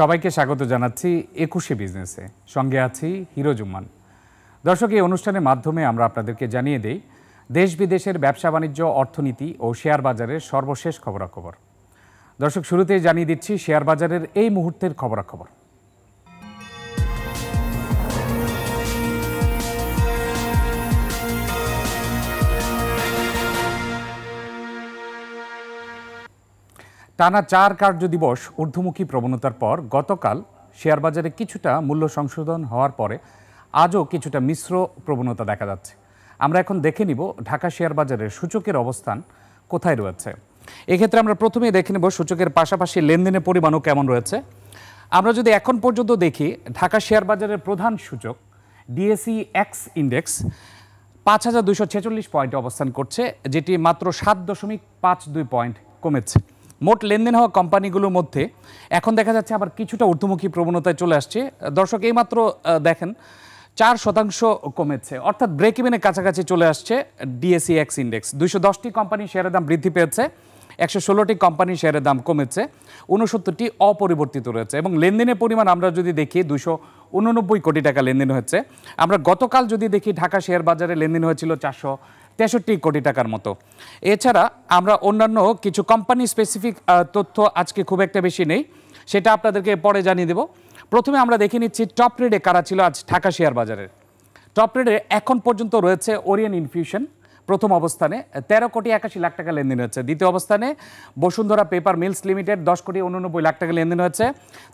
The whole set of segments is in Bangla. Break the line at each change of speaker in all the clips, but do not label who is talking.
সবাইকে স্বাগত জানাচ্ছি ২১শে বিজনেসে, সঙ্গে আছি হিরো জুম্মান। দর্শক, এই অনুষ্ঠানের মাধ্যমে আমরা আপনাদেরকে জানিয়ে দেই দেশ বিদেশের ব্যবসা বাণিজ্য, অর্থনীতি ও শেয়ার বাজারের সর্বশেষ খবরাখবর। দর্শক, শুরুতেই জানিয়ে দিচ্ছি শেয়ার বাজারের এই মুহূর্তের খবরাখবর। টানা ৪ কার্যদিবস ঊর্ধ্বমুখী প্রবণতার পর গতকাল শেয়ার বাজারে কিছুটা মূল্য সংশোধন হওয়ার পরে আজও কিছুটা মিশ্র প্রবণতা দেখা যাচ্ছে। আমরা এখন দেখে নিব ঢাকা শেয়ার বাজারের সূচকের অবস্থান কোথায় রয়েছে। এক্ষেত্রে আমরা প্রথমেই দেখে নেব সূচকের পাশাপাশি লেনদেনের পরিমাণও কেমন রয়েছে। আমরা যদি এখন পর্যন্ত দেখি, ঢাকা শেয়ার বাজারের প্রধান সূচক ডিএসই এক্স ইন্ডেক্স ৫,২৪৬ পয়েন্টে অবস্থান করছে, যেটি মাত্র ৭.52 পয়েন্ট কমেছে। মোট লেনদেন হওয়া কোম্পানিগুলোর মধ্যে এখন দেখা যাচ্ছে আবার কিছুটা ঊর্ধ্বমুখী প্রবণতায় চলে আসছে। দর্শক, এইমাত্র দেখেন 4% কমেছে, অর্থাৎ ব্রেক ইভেনের কাছাকাছি চলে আসছে ডিএসই এক্স ইন্ডেক্স। 210টি কোম্পানির শেয়ারের দাম বৃদ্ধি পেয়েছে, 116টি কোম্পানির শেয়ারের দাম কমেছে, 69টি অপরিবর্তিত রয়েছে। এবং লেনদেনের পরিমাণ আমরা যদি দেখি 289 কোটি টাকা লেনদেন হয়েছে। আমরা গতকাল যদি দেখি ঢাকা শেয়ার বাজারে লেনদেন হয়েছিল 463 কোটি টাকার মতো। এছাড়া আমরা অন্যান্য কিছু কোম্পানি স্পেসিফিক তথ্য আজকে খুব একটা বেশি নেই, সেটা আপনাদেরকে পরে জানিয়ে দেব। প্রথমে আমরা দেখে নিচ্ছি টপ রেডে কারা ছিল আজ ঢাকা শেয়ার বাজারের। টপ রেডে এখন পর্যন্ত রয়েছে ওরিয়েন্ট ইনফিউশন প্রথম অবস্থানে 13,81,00,000 টাকা লেনদেন হয়েছে। দ্বিতীয় অবস্থানে বসুন্ধরা পেপার মিলস লিমিটেড 10,89,00,000 টাকা লেনদেন হয়েছে।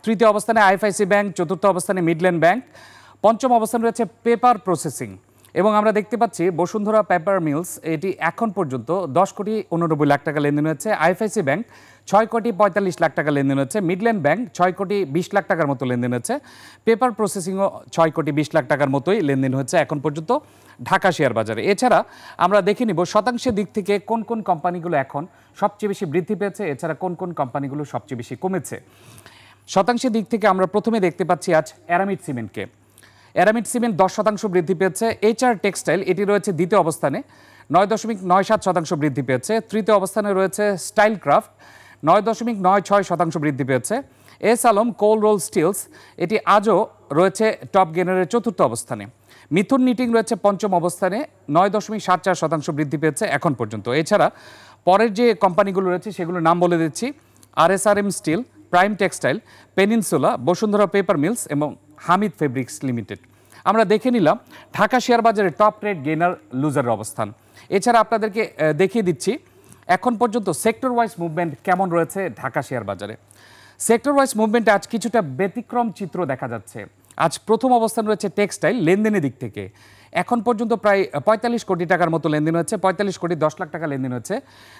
তৃতীয় অবস্থানে আইএফআইসি ব্যাংক, চতুর্থ অবস্থানে মিডল্যান্ড ব্যাংক, পঞ্চম অবস্থানে রয়েছে পেপার প্রসেসিং। এবং আমরা দেখতে পাচ্ছি বসুন্ধরা পেপার মিলস এটি এখন পর্যন্ত 10,89,00,000 টাকা লেনদেন হয়েছে। আইএফআইসি ব্যাংক 6,45,00,000 টাকা লেনদেন হচ্ছে। মিডল্যান্ড ব্যাংক 6,20,00,000 টাকার মতো লেনদেন হচ্ছে। পেপার প্রসেসিংও 6,20,00,000 টাকার মতোই লেনদেন হচ্ছে এখন পর্যন্ত ঢাকা শেয়ার বাজারে। এছাড়া আমরা দেখে নিব শতাংশের দিক থেকে কোন কোন কোম্পানিগুলো এখন সবচেয়ে বেশি বৃদ্ধি পেয়েছে, এছাড়া কোন কোন কোম্পানিগুলো সবচেয়ে বেশি কমেছে। শতাংশের দিক থেকে আমরা প্রথমে দেখতে পাচ্ছি আজ অ্যারামিড সিমেন্টকে। অ্যারামিড সিমেন্ট 10% বৃদ্ধি পেয়েছে। এইচআর টেক্সটাইল এটি রয়েছে দ্বিতীয় অবস্থানে, 9.97% বৃদ্ধি পেয়েছে। তৃতীয় অবস্থানে রয়েছে স্টাইল ক্রাফট, 9.96% বৃদ্ধি পেয়েছে। এস আলম কোল রোল স্টিলস এটি আজও রয়েছে টপ গেনারের চতুর্থ অবস্থানে। মিথুন নিটিং রয়েছে পঞ্চম অবস্থানে, 9.74% বৃদ্ধি পেয়েছে এখন পর্যন্ত। এছাড়া পরের যে কোম্পানিগুলো রয়েছে সেগুলোর নাম বলে দিচ্ছি: RSRM Steel, Prime Textile, Peninsula, Bashundhara Paper Mills এবং হামিদ ফেব্রিক্স লিমিটেড। আমরা দেখে নিলাম ঢাকা শেয়ার বাজারে টপ রেট গেনার লুজারের অবস্থান। এছাড়া আপনাদেরকে দেখিয়ে দিচ্ছি এখন পর্যন্ত সেক্টর ওয়াইজ মুভমেন্ট কেমন রয়েছে ঢাকা শেয়ার বাজারে। সেক্টর ওয়াইজ মুভমেন্টে আজ কিছুটা ব্যতিক্রম চিত্র দেখা যাচ্ছে। আজ প্রথম অবস্থান রয়েছে টেক্সটাইল। লেনদেনের দিক থেকে এখন পর্যন্ত প্রায় 45 কোটি টাকার মতো লেনদেন হচ্ছে, 45,10,00,000 টাকা লেনদেন হচ্ছে।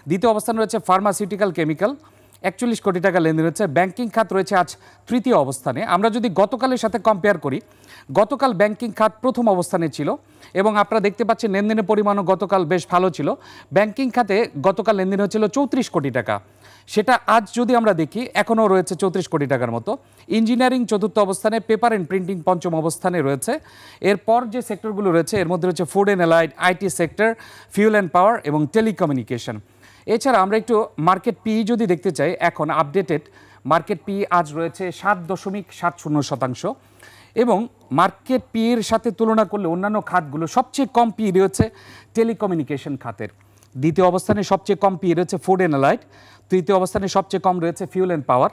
দ্বিতীয় অবস্থান রয়েছে ফার্মাসিউটিক্যাল কেমিক্যাল, 41 কোটি টাকা লেনদেন হচ্ছে। ব্যাংকিং খাত রয়েছে আজ তৃতীয় অবস্থানে। আমরা যদি গতকালের সাথে কম্পেয়ার করি, গতকাল ব্যাংকিং খাত প্রথম অবস্থানে ছিল এবং আপনারা দেখতে পাচ্ছেন লেনদেনের পরিমাণও গতকাল বেশ ভালো ছিল। ব্যাংকিং খাতে গতকাল লেনদেন হয়েছিল 34 কোটি টাকা, সেটা আজ যদি আমরা দেখি এখনও রয়েছে 34 কোটি টাকার মতো। ইঞ্জিনিয়ারিং চতুর্থ অবস্থানে, পেপার অ্যান্ড প্রিন্টিং পঞ্চম অবস্থানে রয়েছে। এরপর যে সেক্টরগুলো রয়েছে এর মধ্যে রয়েছে food and allied, IT sector, fuel and power এবং টেলিকমিউনিকেশন। এছাড়া আমরা একটু মার্কেট পি যদি দেখতে চাই, এখন আপডেটেড মার্কেট পি আজ রয়েছে 7.70% এবং মার্কেট পি এর সাথে তুলনা করলে অন্যান্য খাতগুলো সবচেয়ে কম পি রয়েছে টেলিকমিউনিকেশন খাতের। দ্বিতীয় অবস্থানে সবচেয়ে কম পি রয়েছে ফুড অ্যান্ড অ্যালাইড। তৃতীয় অবস্থানে সবচেয়ে কম রয়েছে ফিউল অ্যান্ড পাওয়ার।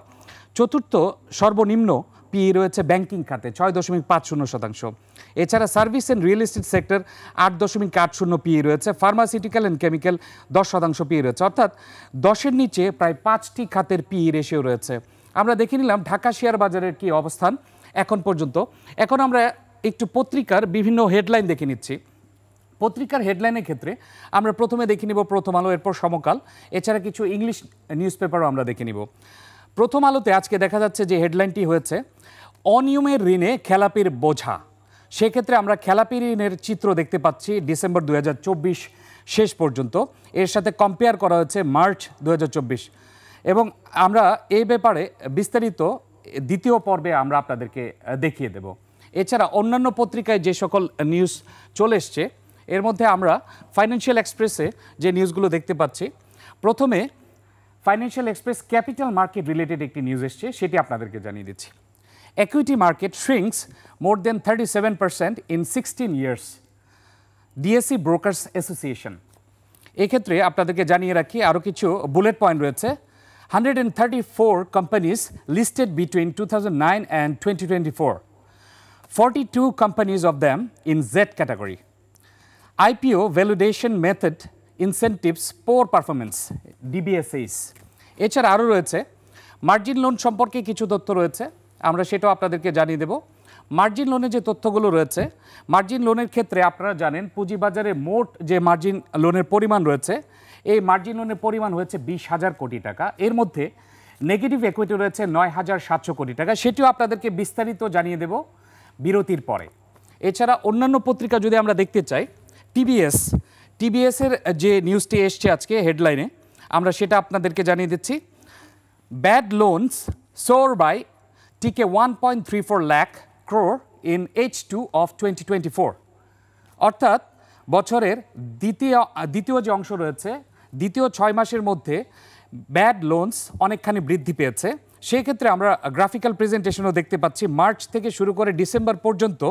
চতুর্থ সর্বনিম্ন পি রয়েছে ব্যাংকিং খাতে 6.50%। এছাড়া service and real estate sector 8.80 P রয়েছে। ফার্মাসিউটিক্যাল অ্যান্ড কেমিক্যাল 10% পি রয়েছে, অর্থাৎ 10-এর নিচে প্রায় 5টি খাতের পি রেশিও রয়েছে। আমরা দেখে নিলাম ঢাকা শেয়ার বাজারের কি অবস্থান এখন পর্যন্ত। এখন আমরা একটু পত্রিকার বিভিন্ন হেডলাইন দেখে নিচ্ছি। পত্রিকার হেডলাইনের ক্ষেত্রে আমরা প্রথমে দেখে নিব প্রথম আলো, এরপর সমকাল, এছাড়া কিছু ইংলিশ নিউজ পেপারও আমরা দেখে নিব। প্রথম আলোতে আজকে দেখা যাচ্ছে যে হেডলাইনটি হয়েছে অনিয়মের ঋণে খেলাপির বোঝা। সেক্ষেত্রে আমরা খেলাপি ঋণের চিত্র দেখতে পাচ্ছি ডিসেম্বর 2024 শেষ পর্যন্ত, এর সাথে কম্পেয়ার করা হয়েছে মার্চ 2024 এবং আমরা এই ব্যাপারে বিস্তারিত দ্বিতীয় পর্বে আমরা আপনাদেরকে দেখিয়ে দেব। এছাড়া অন্যান্য পত্রিকায় যে সকল নিউজ চলে এসছে এর মধ্যে আমরা ফাইন্যান্সিয়াল এক্সপ্রেসে যে নিউজগুলো দেখতে পাচ্ছি। প্রথমে financial express capital market related একটি নিউজ এসছে, সেটি আপনাদেরকে জানিয়ে দিচ্ছি। equity market shrinks more than 37% in 16 years. DSE Brokers Association. এক্ষেত্রে আপনাদেরকে জানিয়ে রাখি আরও কিছু বুলেট পয়েন্ট রয়েছে 134 companies listed between 2009 and 2024. 42 companies of them in Z category. IPO validation method incentives poor performance DBSAs. এছাড়া আরও রয়েছে মার্জিন লোন সম্পর্কে কিছু তথ্য রয়েছে আমরা সেটাও আপনাদেরকে জানিয়ে দেব মার্জিন লোনে যে তথ্যগুলো রয়েছে মার্জিন লোনের ক্ষেত্রে আপনারা জানেন পুঁজিবাজারে মোট যে মার্জিন লোনের পরিমাণ রয়েছে এই মার্জিন লোনের পরিমাণ হয়েছে 20,000 কোটি টাকা এর মধ্যে নেগেটিভ ইকুইটি রয়েছে 9,700 কোটি টাকা সেটিও আপনাদেরকে বিস্তারিত জানিয়ে দেব বিরতির পরে এছাড়া অন্যান্য পত্রিকা যদি আমরা দেখতে চাই টিবিএস এর যে নিউজটি এসছে আজকে হেডলাইনে আমরা সেটা আপনাদেরকে জানিয়ে দিচ্ছি ব্যাড লোনস সোর বাই টিকে 1.34 lakh crore in H2 of 2024 অর্থাৎ বছরের দ্বিতীয় যে অংশ রয়েছে দ্বিতীয় 6 মাসের মধ্যে ব্যাড লোনস অনেকখানি বৃদ্ধি পেয়েছে সেই ক্ষেত্রে আমরা গ্রাফিক্যাল প্রেজেন্টেশনও দেখতে পাচ্ছি মার্চ থেকে শুরু করে ডিসেম্বর পর্যন্ত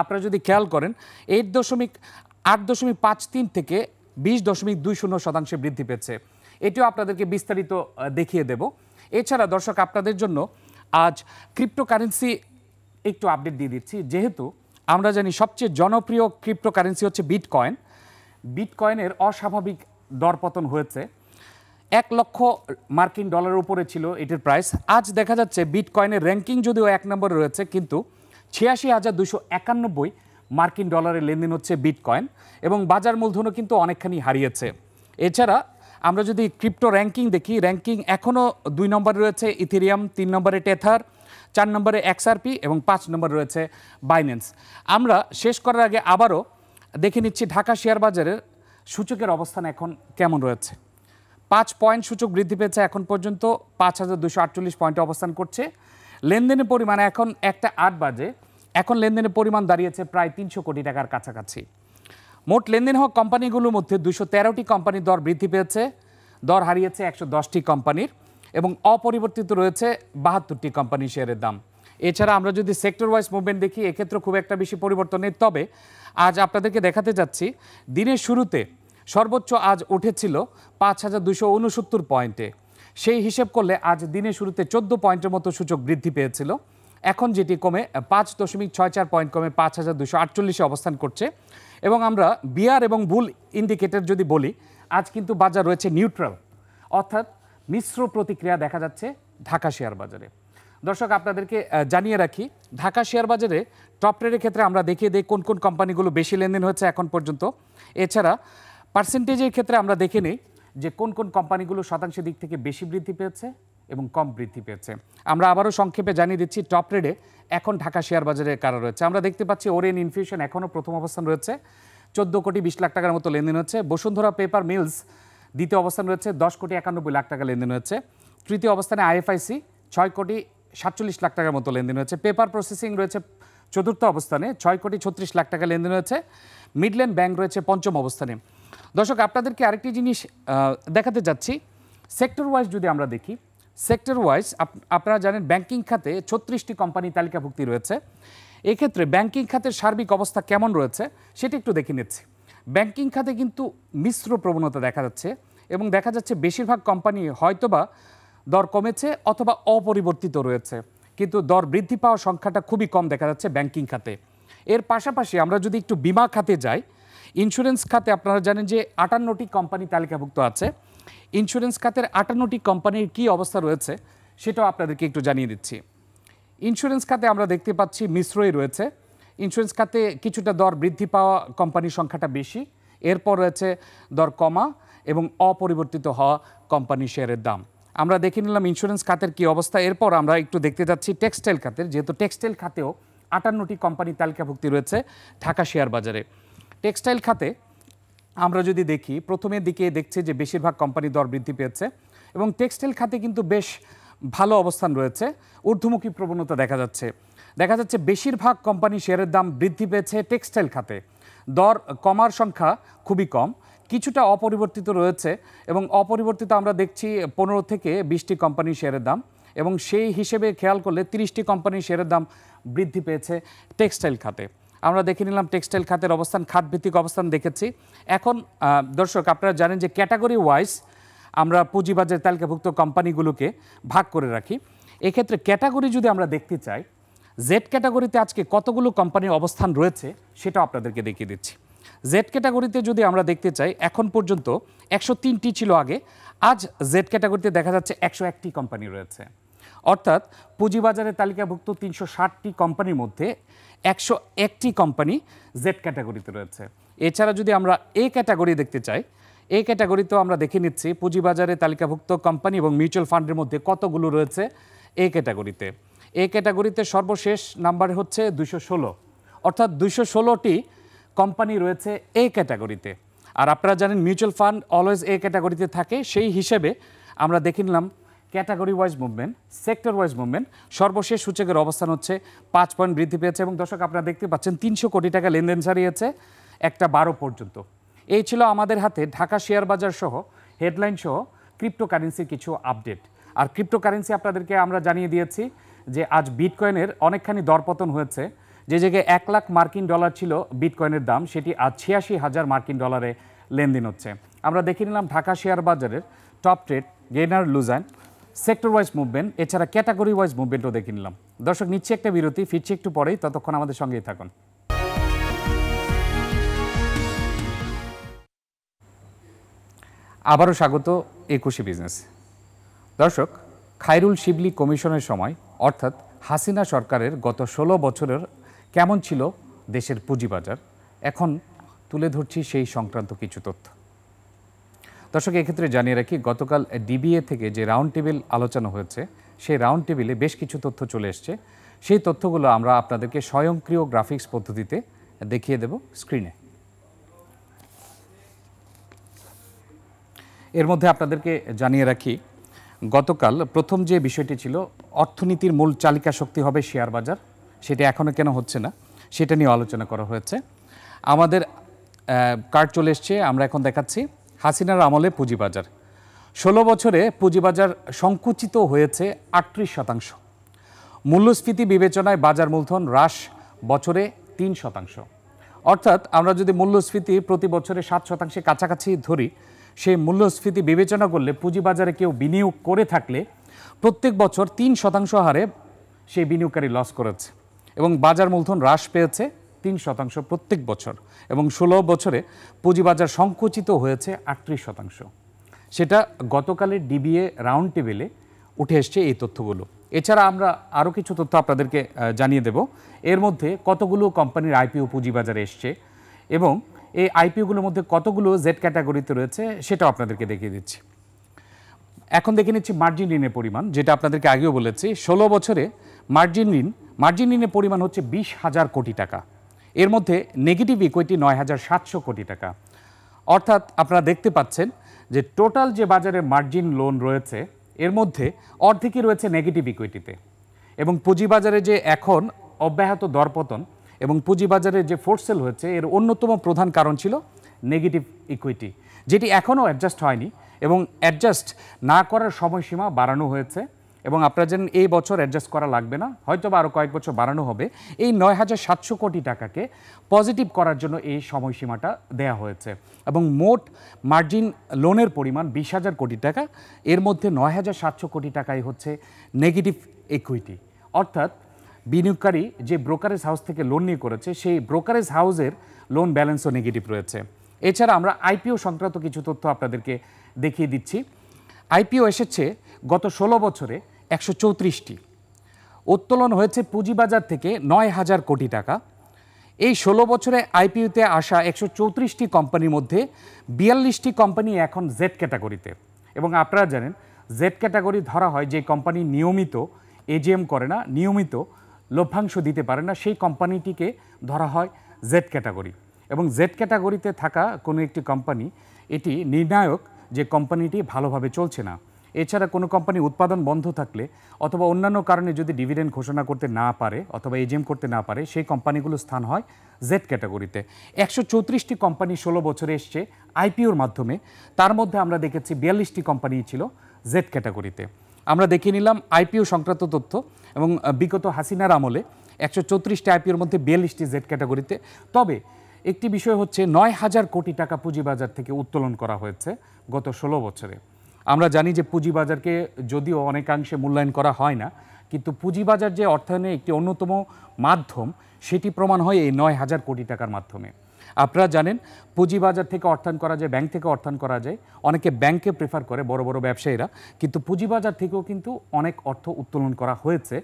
আপনারা যদি খেয়াল করেন 8.53 থেকে 20.20% বৃদ্ধি পেয়েছে এটিও আপনাদেরকে বিস্তারিত দেখিয়ে দেব এছাড়া দর্শক আপনাদের জন্য আজ ক্রিপ্টোকারেন্সি একটু আপডেট দিয়ে দিচ্ছি যেহেতু আমরা জানি সবচেয়ে জনপ্রিয় ক্রিপ্টোকারেন্সি হচ্ছে বিটকয়েনের অস্বাভাবিক দরপতন হয়েছে 1 লক্ষ মার্কিন ডলারের উপরে ছিল এটির প্রাইস আজ দেখা যাচ্ছে বিটকয়েনের র্যাঙ্কিং যদিও 1 নম্বরে রয়েছে কিন্তু 86,291 মার্কিন ডলারের লেনদেন হচ্ছে বিটকয়েন এবং বাজার মূলধনও কিন্তু অনেকখানি হারিয়েছে এছাড়া আমরা যদি ক্রিপ্টো র্যাঙ্কিং দেখি র্যাঙ্কিং এখনও 2 নম্বরে রয়েছে ইথেরিয়াম 3 নম্বরে টেথার 4 নম্বরে XRP এবং 5 নম্বরে রয়েছে বাইন্যান্স আমরা শেষ করার আগে আবারও দেখে নিচ্ছি ঢাকা শেয়ার বাজারের সূচকের অবস্থান এখন কেমন রয়েছে 5 পয়েন্ট সূচক বৃদ্ধি পেয়েছে এখন পর্যন্ত 5,248 পয়েন্টে অবস্থান করছে লেনদেনের পরিমাণ এখন 1:08 বাজে এখন লেনদেনের পরিমাণ দাঁড়িয়েছে প্রায় 300 কোটি টাকার কাছাকাছি মোট লেনদেন হওয়া কোম্পানিগুলোর মধ্যে 213টি কোম্পানির দর বৃদ্ধি পেয়েছে দর হারিয়েছে 110টি কোম্পানির এবং অপরিবর্তিত রয়েছে 72টি কোম্পানির শেয়ারের দাম এছাড়া আমরা যদি সেক্টর ওয়াইজ মুভমেন্ট দেখি এক্ষেত্রে খুব একটা বেশি পরিবর্তন নেই তবে আজ আপনাদেরকে দেখাতে যাচ্ছি দিনের শুরুতে সর্বোচ্চ আজ উঠেছিল 5,269 পয়েন্টে সেই হিসেব করলে আজ দিনের শুরুতে 14 পয়েন্টের মতো সূচক বৃদ্ধি পেয়েছিল এখন যেটি কমে 5.64 পয়েন্ট কমে 5,248 অবস্থান করছে এবং আমরা বিয়ার এবং বুল ইন্ডিকেটর যদি বলি আজ কিন্তু বাজার রয়েছে নিউট্রাল অর্থাৎ মিশ্র প্রতিক্রিয়া দেখা যাচ্ছে ঢাকা শেয়ার বাজারে দর্শক আপনাদেরকে জানিয়ে রাখি ঢাকা শেয়ার বাজারে টপ ট্রেডের ক্ষেত্রে আমরা দেখিয়ে দিই কোন কোন কোম্পানিগুলো বেশি লেনদেন হয়েছে এখন পর্যন্ত এছাড়া পার্সেন্টেজের ক্ষেত্রে আমরা দেখে নিই যে কোন কোন কোম্পানিগুলো শতাংশের দিক থেকে বেশি বৃদ্ধি পেয়েছে এবং কম বৃদ্ধি পেয়েছে আমরা আবারও সংক্ষেপে জানিয়ে দিচ্ছি টপ ট্রেডে এখন ঢাকা শেয়ার বাজারে কারা রয়েছে আমরা দেখতে পাচ্ছি ওরিয়েন ইনফিউশন এখনও প্রথম অবস্থান রয়েছে 14 কোটি 20 লাখ টাকার মতো লেনদেন হচ্ছে বসুন্ধরা পেপার মিলস দ্বিতীয় অবস্থান রয়েছে 10 কোটি 91 লাখ টাকা লেনদেন হচ্ছে তৃতীয় অবস্থানে আইএফআইসি 6 কোটি 47 লাখ টাকার মতো লেনদেন হচ্ছে পেপার প্রসেসিং রয়েছে চতুর্থ অবস্থানে 6 কোটি 36 লাখ টাকা লেনদেন হচ্ছে মিডল্যান্ড ব্যাংক রয়েছে পঞ্চম অবস্থানে দর্শক আপনাদেরকে আরেকটি জিনিস দেখাতে যাচ্ছি সেক্টর ওয়াইজ যদি আমরা দেখি সেক্টর ওয়াইজ আপনারা জানেন ব্যাংকিং খাতে 36টি কোম্পানি তালিকাভুক্তি রয়েছে এক্ষেত্রে ব্যাংকিং খাতের সার্বিক অবস্থা কেমন রয়েছে সেটা একটু দেখে নিচ্ছি ব্যাংকিং খাতে কিন্তু মিশ্র প্রবণতা দেখা যাচ্ছে এবং দেখা যাচ্ছে বেশিরভাগ কোম্পানি হয়তোবা দর কমেছে অথবা অপরিবর্তিত রয়েছে কিন্তু দর বৃদ্ধি পাওয়ার সংখ্যাটা খুবই কম দেখা যাচ্ছে ব্যাংকিং খাতে এর পাশাপাশি আমরা যদি একটু বিমা খাতে যাই ইন্স্যুরেন্স খাতে আপনারা জানেন যে 58টি কোম্পানি তালিকাভুক্ত আছে ইন্স্যুরেন্স খাতের 58টি কোম্পানির কী অবস্থা রয়েছে সেটাও আপনাদেরকে একটু জানিয়ে দিচ্ছি ইন্স্যুরেন্স খাতে আমরা দেখতে পাচ্ছি মিশ্রই রয়েছে ইন্স্যুরেন্স খাতে কিছুটা দর বৃদ্ধি পাওয়া কোম্পানির সংখ্যাটা বেশি এরপর রয়েছে দর কমা এবং অপরিবর্তিত হওয়া কোম্পানির শেয়ারের দাম আমরা দেখে নিলাম ইন্স্যুরেন্স খাতের কী অবস্থা এরপর আমরা একটু দেখতে যাচ্ছি টেক্সটাইল খাতের যেহেতু টেক্সটাইল খাতেও 58টি কোম্পানি তালিকাভুক্তি রয়েছে ঢাকা শেয়ার বাজারে টেক্সটাইল খাতে আমরা যদি দেখি প্রথমের দিকে দেখছি যে বেশিরভাগ কোম্পানি দর বৃদ্ধি পেয়েছে এবং টেক্সটাইল খাতে কিন্তু বেশ ভালো অবস্থান রয়েছে ঊর্ধ্বমুখী প্রবণতা দেখা যাচ্ছে বেশিরভাগ কোম্পানি শেয়ারের দাম বৃদ্ধি পেয়েছে টেক্সটাইল খাতে দর কমার সংখ্যা খুবই কম কিছুটা অপরিবর্তিত রয়েছে এবং অপরিবর্তিত আমরা দেখছি 15 থেকে 20টি কোম্পানি শেয়ারের দাম এবং সেই হিসেবে খেয়াল করলে 30টি কোম্পানির শেয়ারের দাম বৃদ্ধি পেয়েছে টেক্সটাইল খাতে। আমরা দেখে নিলাম টেক্সটাইল খাতের অবস্থান, খাতভিত্তিক অবস্থান দেখেছি। এখন দর্শক আপনারা জানেন যে ক্যাটাগরি ওয়াইজ আমরা পুঁজিবাজার তালিকাভুক্ত কোম্পানিগুলোকে ভাগ করে রাখি। এক্ষেত্রে ক্যাটাগরি যদি আমরা দেখতে চাই, জেড ক্যাটাগরিতে আজকে কতগুলো কোম্পানির অবস্থান রয়েছে সেটা আপনাদেরকে দেখিয়ে দিচ্ছি। জেড ক্যাটাগরিতে যদি আমরা দেখতে চাই, এখন পর্যন্ত 103টি ছিল আগে, আজ জেড ক্যাটাগরিতে দেখা যাচ্ছে 101টি কোম্পানি রয়েছে। অর্থাৎ পুঁজিবাজারের তালিকাভুক্ত 360টি কোম্পানির মধ্যে 101টি কোম্পানি জেড ক্যাটাগরিতে রয়েছে। এছাড়া যদি আমরা এ ক্যাটাগরি দেখতে চাই, এই ক্যাটাগরিতেও আমরা দেখে নিচ্ছি পুঁজিবাজারে তালিকাভুক্ত কোম্পানি এবং মিউচুয়াল ফান্ডের মধ্যে কতগুলো রয়েছে এই ক্যাটাগরিতে। এই ক্যাটাগরিতে সর্বশেষ নাম্বার হচ্ছে 216, অর্থাৎ 216টি কোম্পানি রয়েছে এই ক্যাটাগরিতে। আর আপনারা জানেন মিউচুয়াল ফান্ড অলওয়েজ এই ক্যাটাগরিতে থাকে, সেই হিসেবে আমরা দেখে নিলাম category wise movement, sector wise movement. সর্বশেষ সূচকের অবস্থান হচ্ছে 5 পয়েন্ট বৃদ্ধি পেয়েছে এবং দর্শক আপনারা দেখতে পাচ্ছেন 300 কোটি টাকা লেনদেন ছাড়িয়েছে 1:12 পর্যন্ত। এই ছিল আমাদের হাতে ঢাকা শেয়ার বাজার সহ হেডলাইন সহ ক্রিপ্টোকারেন্সির কিছু আপডেট। আর ক্রিপ্টোকারেন্সি আপনাদেরকে আমরা জানিয়ে দিয়েছি যে আজ বিটকয়েনের অনেকখানি দরপতন হয়েছে। যে জায়গায় 1 লাখ মার্কিন ডলার ছিল বিটকয়েনের দাম, সেটি আজ 86,000 মার্কিন ডলারে লেনদেন হচ্ছে। আমরা দেখে নিলাম ঢাকা শেয়ার বাজারের top trade, gainer loser, sector wise movement, এছাড়া ক্যাটাগরি ওয়াইজ মুভমেন্টও দেখে নিলাম। দর্শক নিচ্ছে একটা বিরতি, ফিরছি একটু পরেই, ততক্ষণ আমাদের সঙ্গেই থাকুন। আবারও স্বাগত একুশে বিজনেস। দর্শক, খায়রুল শিবলি কমিশনের সময় অর্থাৎ হাসিনা সরকারের গত 16 বছরের কেমন ছিল দেশের পুঁজিবাজার, এখন তুলে ধরছি সেই সংক্রান্ত কিছু তথ্য। দর্শক, এক্ষেত্রে জানিয়ে রাখি, গতকাল ডিবিএ থেকে যে রাউন্ড টেবিল আলোচনা হয়েছে, সেই রাউন্ড টেবিলে বেশ কিছু তথ্য চলে এসছে। সেই তথ্যগুলো আমরা আপনাদেরকে স্বয়ংক্রিয় গ্রাফিক্স পদ্ধতিতে দেখিয়ে দেব স্ক্রিনে। এর মধ্যে আপনাদেরকে জানিয়ে রাখি, গতকাল প্রথম যে বিষয়টি ছিল, অর্থনীতির মূল চালিকা শক্তি হবে শেয়ার বাজার, সেটা এখনও কেন হচ্ছে না সেটা নিয়ে আলোচনা করা হয়েছে। আমাদের কার্ড চলে এসছে, আমরা এখন দেখাচ্ছি হাসিনার আমলে পুঁজিবাজার। 16 বছরে পুঁজিবাজার সংকুচিত হয়েছে 38%। মূল্যস্ফীতি বিবেচনায় বাজার মূলধন হ্রাস বছরে 3%। অর্থাৎ আমরা যদি মূল্যস্ফীতি প্রতি বছরে 7% কাছাকাছি ধরি, সেই মূল্যস্ফীতি বিবেচনা করলে পুঁজিবাজারে কেউ বিনিয়োগ করে থাকলে প্রত্যেক বছর 3% হারে সেই বিনিয়োগকারী লস করেছে এবং বাজার মূলধন হ্রাস পেয়েছে 3% প্রত্যেক বছর, এবং 16 বছরে পুঁজিবাজার সংকুচিত হয়েছে 38%। সেটা গতকালের ডিবিএ রাউন্ড টেবিলে উঠে এসছে এই তথ্যগুলো। এছাড়া আমরা আরও কিছু তথ্য আপনাদেরকে জানিয়ে দেব। এর মধ্যে কতগুলো কোম্পানির আইপিও পুঁজিবাজারে এসছে এবং এই আইপিওগুলোর মধ্যে কতগুলো জেড ক্যাটাগরিতে রয়েছে সেটাও আপনাদেরকে দেখিয়ে দিচ্ছি। এখন দেখে নিচ্ছি মার্জিন ঋণের পরিমাণ, যেটা আপনাদেরকে আগেও বলেছি। 16 বছরে মার্জিন ঋণের পরিমাণ হচ্ছে 20,000 কোটি টাকা। এর মধ্যে নেগেটিভ ইকুইটি 9,700 কোটি টাকা। অর্থাৎ আপনারা দেখতে পাচ্ছেন যে টোটাল যে বাজারে মার্জিন লোন রয়েছে, এর মধ্যে অর্ধেকই রয়েছে নেগেটিভ ইকুইটিতে। এবং পুঁজিবাজারে যে এখন অব্যাহত দরপতন এবং পুঁজিবাজারে যে ফোর্স সেল হয়েছে, এর অন্যতম প্রধান কারণ ছিল নেগেটিভ ইকুইটি, যেটি এখনও অ্যাডজাস্ট হয়নি এবং অ্যাডজাস্ট না করার সময়সীমা বাড়ানো হয়েছে। এবং আপনারা জানেন এই বছর অ্যাডজাস্ট করা লাগবে না, হয়তো বা আরও কয়েক বছর বাড়ানো হবে। এই 9,700 কোটি টাকাকে পজিটিভ করার জন্য এই সময়সীমাটা দেয়া হয়েছে এবং মোট মার্জিন লোনের পরিমাণ 20,000 কোটি টাকা। এর মধ্যে 9,700 কোটি টাকাই হচ্ছে নেগেটিভ ইকুইটি, অর্থাৎ বিনিয়োগকারী যে ব্রোকারেজ হাউস থেকে লোন নিয়ে করেছে, সেই ব্রোকারেজ হাউসের লোন ব্যালেন্সও নেগেটিভ রয়েছে। এছাড়া আমরা আইপিও সংক্রান্ত কিছু তথ্য আপনাদেরকে দেখিয়ে দিচ্ছি। আইপিও এসেছে গত 16 বছরে 134টি, উত্তোলন হয়েছে পুঁজিবাজার থেকে 9,000 কোটি টাকা। এই 16 বছরে আইপিওতে আসা 134টি কোম্পানির মধ্যে 42টি কোম্পানি এখন জেড ক্যাটাগরিতে। এবং আপনারা জানেন জেড ক্যাটাগরি ধরা হয় যে কোম্পানি নিয়মিত এজিএম করে না, নিয়মিত লভ্যাংশ দিতে পারে না, সেই কোম্পানিটিকে ধরা হয় জেড ক্যাটাগরি। এবং জেড ক্যাটাগরিতে থাকা কোনো একটি কোম্পানি, এটি নির্ণায়ক যে কোম্পানিটি ভালোভাবে চলছে না। এছাড়া কোনো কোম্পানি উৎপাদন বন্ধ থাকলে অথবা অন্যান্য কারণে যদি ডিভিডেন্ড ঘোষণা করতে না পারে অথবা এজিএম করতে না পারে, সেই কোম্পানিগুলোর স্থান হয় জেড ক্যাটাগরিতে। 134টি কোম্পানি 16 বছরে এসছে আইপিওর মাধ্যমে, তার মধ্যে আমরা দেখেছি 42টি কোম্পানি ছিল জেড ক্যাটাগরিতে। আমরা দেখে নিলাম আইপিও সংক্রান্ত তথ্য এবং বিগত হাসিনার আমলে 134টি আইপিওর মধ্যে 42টি জেড ক্যাটাগরিতে। তবে একটি বিষয় হচ্ছে 9,000 কোটি টাকা পুঁজিবাজার থেকে উত্তোলন করা হয়েছে গত 16 বছরে। আমরা জানি যে পুঁজিবাজারকে যদিও অনেকাংশে মূল্যায়ন করা হয় না, কিন্তু পুঁজিবাজার যে অর্থায়নের একটি অন্যতম মাধ্যম সেটি প্রমাণ হয় এই 9,000 কোটি টাকার মাধ্যমে। আপনারা জানেন পুঁজিবাজার থেকে অর্থায়ন করা যায়, ব্যাংক থেকে অর্থায়ন করা যায়, অনেকে ব্যাংকে প্রেফার করে বড় বড় ব্যবসায়ীরা, কিন্তু পুঁজিবাজার থেকেও কিন্তু অনেক অর্থ উত্তোলন করা হয়েছে,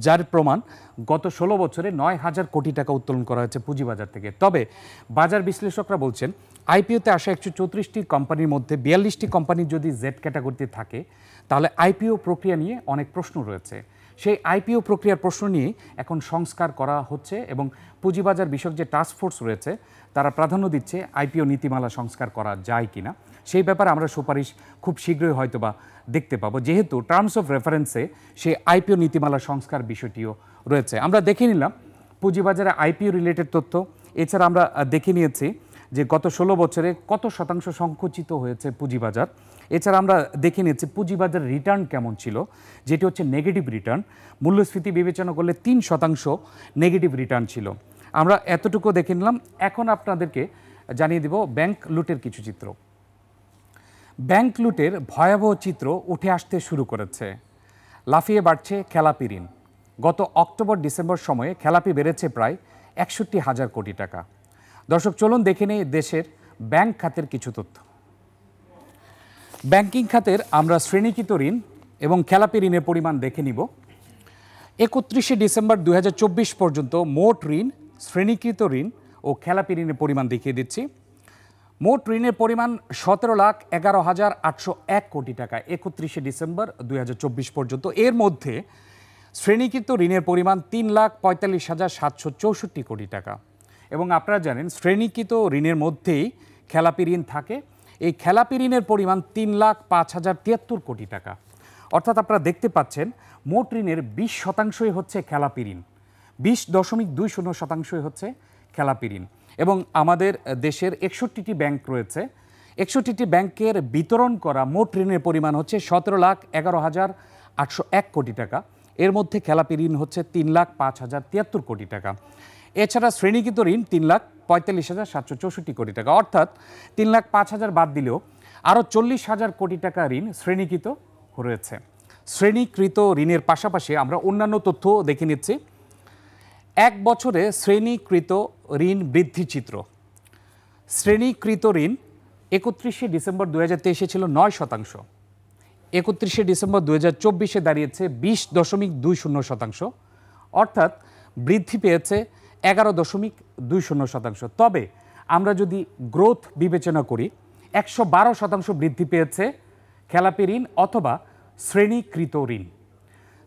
যার প্রমাণ গত 16 বছরে 9,000 কোটি টাকা উত্তোলন করা হয়েছে পুঁজিবাজার থেকে। তবে বাজার বিশ্লেষকরা বলছেন আইপিওতে আসা 134টি কোম্পানির মধ্যে 42টি কোম্পানি যদি জেড ক্যাটাগরিতে থাকে তাহলে আইপিও প্রক্রিয়া নিয়ে অনেক প্রশ্ন রয়েছে। সেই আইপিও প্রক্রিয়ার প্রশ্ন নিয়ে এখন সংস্কার করা হচ্ছে এবং পুঁজিবাজার বিষয়ক যে টাস্কফোর্স রয়েছে তারা প্রাধান্য দিচ্ছে আইপিও নীতিমালা সংস্কার করা যায় কিনা। সেই ব্যাপারে আমরা সুপারিশ খুব শীঘ্রই হয়তোবা দেখতে পাবো, যেহেতু টার্মস অফ রেফারেন্সে সেই আইপিও নীতিমালা সংস্কার বিষয়টিও রয়েছে। আমরা দেখে নিলাম পুঁজিবাজারে আইপিও রিলেটেড তথ্য। এছাড়া আমরা দেখে নিয়েছি যে গত 16 বছরে কত শতাংশ সংকুচিত হয়েছে পুঁজিবাজার। এছাড়া আমরা দেখে নিয়েছি পুঁজিবাজার রিটার্ন কেমন ছিল, যেটি হচ্ছে নেগেটিভ রিটার্ন। মূল্যস্ফীতি বিবেচনা করলে 3% নেগেটিভ রিটার্ন ছিল। আমরা এতটুকু দেখে নিলাম। এখন আপনাদেরকে জানিয়ে দিব ব্যাংক লুটের কিছু চিত্র। ব্যাংক লুটের ভয়াবহ চিত্র উঠে আসতে শুরু করেছে। লাফিয়ে বাড়ছে খেলাপি ঋণ। গত অক্টোবর ডিসেম্বর সময়ে খেলাপি বেড়েছে প্রায় 61,000 কোটি টাকা। দর্শক চলুন দেখে নেই দেশের ব্যাংক খাতের কিছু তথ্য। ব্যাংকিং খাতের আমরা শ্রেণীকৃত ঋণ এবং খেলাপি ঋণের পরিমাণ দেখে নিব। 31শে ডিসেম্বর 2024 পর্যন্ত মোট ঋণ, শ্রেণীকৃত ঋণ ও খেলাপি ঋণের পরিমাণ দেখিয়ে দিচ্ছি। মোট ঋণের পরিমাণ 17,11,801 কোটি টাকা 31শে ডিসেম্বর 2024 পর্যন্ত। এর মধ্যে শ্রেণীকৃত ঋণের পরিমাণ 3,45,764 কোটি টাকা। এবং আপনারা জানেন শ্রেণীকৃত ঋণের মধ্যেই খেলাপি ঋণ থাকে। এই খেলাপি ঋণের পরিমাণ 3,05,073 কোটি টাকা। অর্থাৎ আপনারা দেখতে পাচ্ছেন মোট ঋণের 20% হচ্ছে খেলাপি ঋণ, 20.20% হচ্ছে খেলাপি ঋণ। এবং আমাদের দেশের 61টি ব্যাংক রয়েছে, 61টি ব্যাংকের বিতরণ করা মোট ঋণের পরিমাণ হচ্ছে 17,11,801 কোটি টাকা। এর মধ্যে খেলাপি ঋণ হচ্ছে 3,05,073 কোটি টাকা। এছাড়া শ্রেণীকৃত ঋণ 3,45,764 কোটি টাকা। অর্থাৎ 3,05,000 বাদ দিলেও আরও 40,000 কোটি টাকা ঋণ শ্রেণীকৃত রয়েছে। শ্রেণীকৃত ঋণের পাশাপাশি আমরা অন্যান্য তথ্য দেখে নিচ্ছি। এক বছরে শ্রেণীকৃত ঋণ বৃদ্ধি চিত্র। শ্রেণীকৃত ঋণ 31শে ডিসেম্বর 2023 ছিল 9%, 31শে ডিসেম্বর 2024 দাঁড়িয়েছে 20.20%, অর্থাৎ বৃদ্ধি পেয়েছে 11.20%। তবে আমরা যদি গ্রোথ বিবেচনা করি 112% বৃদ্ধি পেয়েছে খেলাপি ঋণ অথবা শ্রেণীকৃত ঋণ।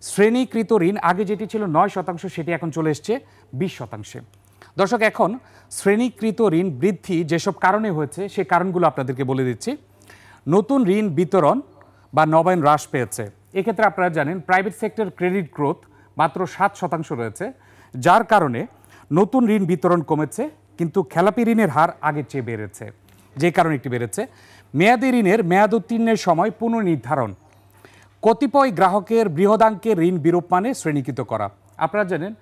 শ্রেণীকৃত ঋণ আগে যেটি ছিল 9% সেটি এখন চলে এসছে 20%। দর্শক এখন শ্রেণীকৃত ঋণ বৃদ্ধি যেসব কারণে হয়েছে সেই কারণগুলো আপনাদেরকে বলে দিচ্ছি। নতুন ঋণ বিতরণ বা নবায়ন হ্রাস পেয়েছে। এক্ষেত্রে আপনারা জানেন প্রাইভেট সেক্টর ক্রেডিট গ্রোথ মাত্র 7% রয়েছে, যার কারণে নতুন ঋণ বিতরণ কমেছে, কিন্তু খেলাপি ঋণের হার আগের চেয়ে বেড়েছে। যে কারণে একটি বেড়েছে মেয়াদি ঋণের মেয়াদ উত্তীর্ণের সময় পুনর্নির্ধারণ, কতিপয় গ্রাহকের বৃহদাঙ্কের ঋণ বিরূপ মানে শ্রেণীকৃত করা। আপনারা জানেন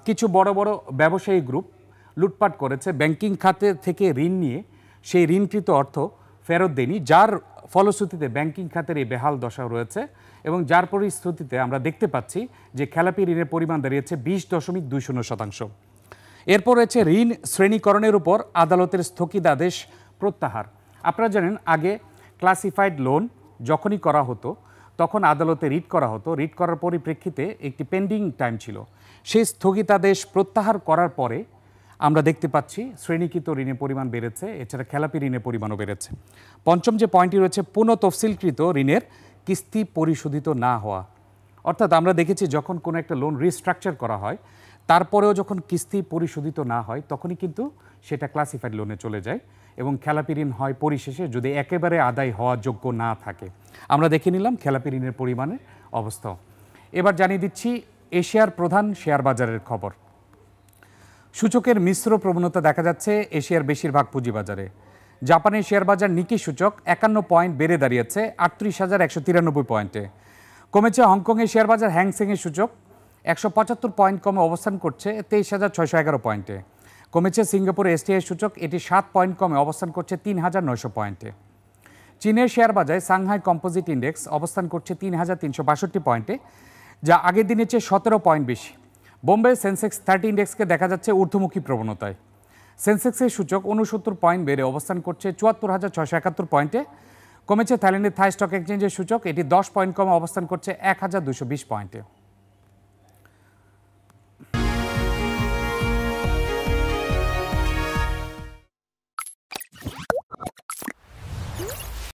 কিছু বড় বড় ব্যবসায়ী গ্রুপ লুটপাট করেছে, ব্যাংকিং খাতে থেকে ঋণ নিয়ে সেই ঋণকৃত অর্থ ফেরত দেয়নি, যার ফলশ্রুতিতে ব্যাংকিং খাতের এই বেহাল দশা রয়েছে এবং যার পরিস্থিতিতে আমরা দেখতে পাচ্ছি যে খেলাপি ঋণের পরিমাণ দাঁড়িয়েছে 20.20%। এরপর রয়েছে ঋণ শ্রেণীকরণের উপর আদালতের স্থগিতাদেশ প্রত্যাহার। আপনারা জানেন আগে ক্লাসিফাইড লোন যখনই করা হতো তখন আদালতে রিট করা হতো, রিট করার পরিপ্রেক্ষিতে একটি পেন্ডিং টাইম ছিল। সেই স্থগিতাদেশ প্রত্যাহার করার পরে আমরা দেখতে পাচ্ছি শ্রেণীকৃত ঋণের পরিমাণ বেড়েছে, এছাড়া খেলাপি ঋণের পরিমাণও বেড়েছে। পঞ্চম যে পয়েন্টটি রয়েছে পুনঃ তফসিলকৃত ঋণের কিস্তি পরিশোধিত না হওয়া। অর্থাৎ আমরা দেখেছি যখন কোনো একটা লোন রিস্ট্রাকচার করা হয় তারপরেও যখন কিস্তি পরিশোধিত না হয় তখনই কিন্তু সেটা ক্লাসিফাইড লোনে চলে যায় এবং খেলাপি ঋণ হয় পরিশেষে যদি একেবারে আদায় হওয়া যোগ্য না থাকে। আমরা দেখে নিলাম খেলাপি ঋণের পরিমাণের অবস্থা। এবার জানিয়ে দিচ্ছি এশিয়ার প্রধান শেয়ার বাজারের খবর। সূচকের মিশ্র প্রবণতা দেখা যাচ্ছে এশিয়ার বেশিরভাগ পুঁজিবাজারে। জাপানের শেয়ার বাজার নিকি সূচক 51 পয়েন্ট বেড়ে দাঁড়িয়েছে 38,193 পয়েন্টে। কমেছে হংকংয়ের শেয়ার বাজার হ্যাংসেংয়ের সূচক 175 পয়েন্ট কমে অবস্থান করছে 23,611 পয়েন্টে। কমেছে সিঙ্গাপুরের এসটিআই সূচক, এটি 7 পয়েন্ট কমে অবস্থান করছে 3,900 পয়েন্টে। চীনের শেয়ার বাজারে সাংহাই কম্পোজিট ইন্ডেক্স অবস্থান করছে 3,362 পয়েন্টে, যা আগের দিনের চেয়ে 17 পয়েন্ট বেশি। বোম্বে সেন্সেক্স 30 ইন্ডেক্সকে দেখা যাচ্ছে ঊর্ধ্বমুখী প্রবণতায়। সেন্সেক্সের সূচক 69 পয়েন্ট বেড়ে অবস্থান করছে 74,671 পয়েন্টে। কমেছে থাইল্যান্ডের থাই স্টক এক্সচেঞ্জের সূচক, এটি 10 পয়েন্ট কমে অবস্থান করছে 1,220 পয়েন্টে।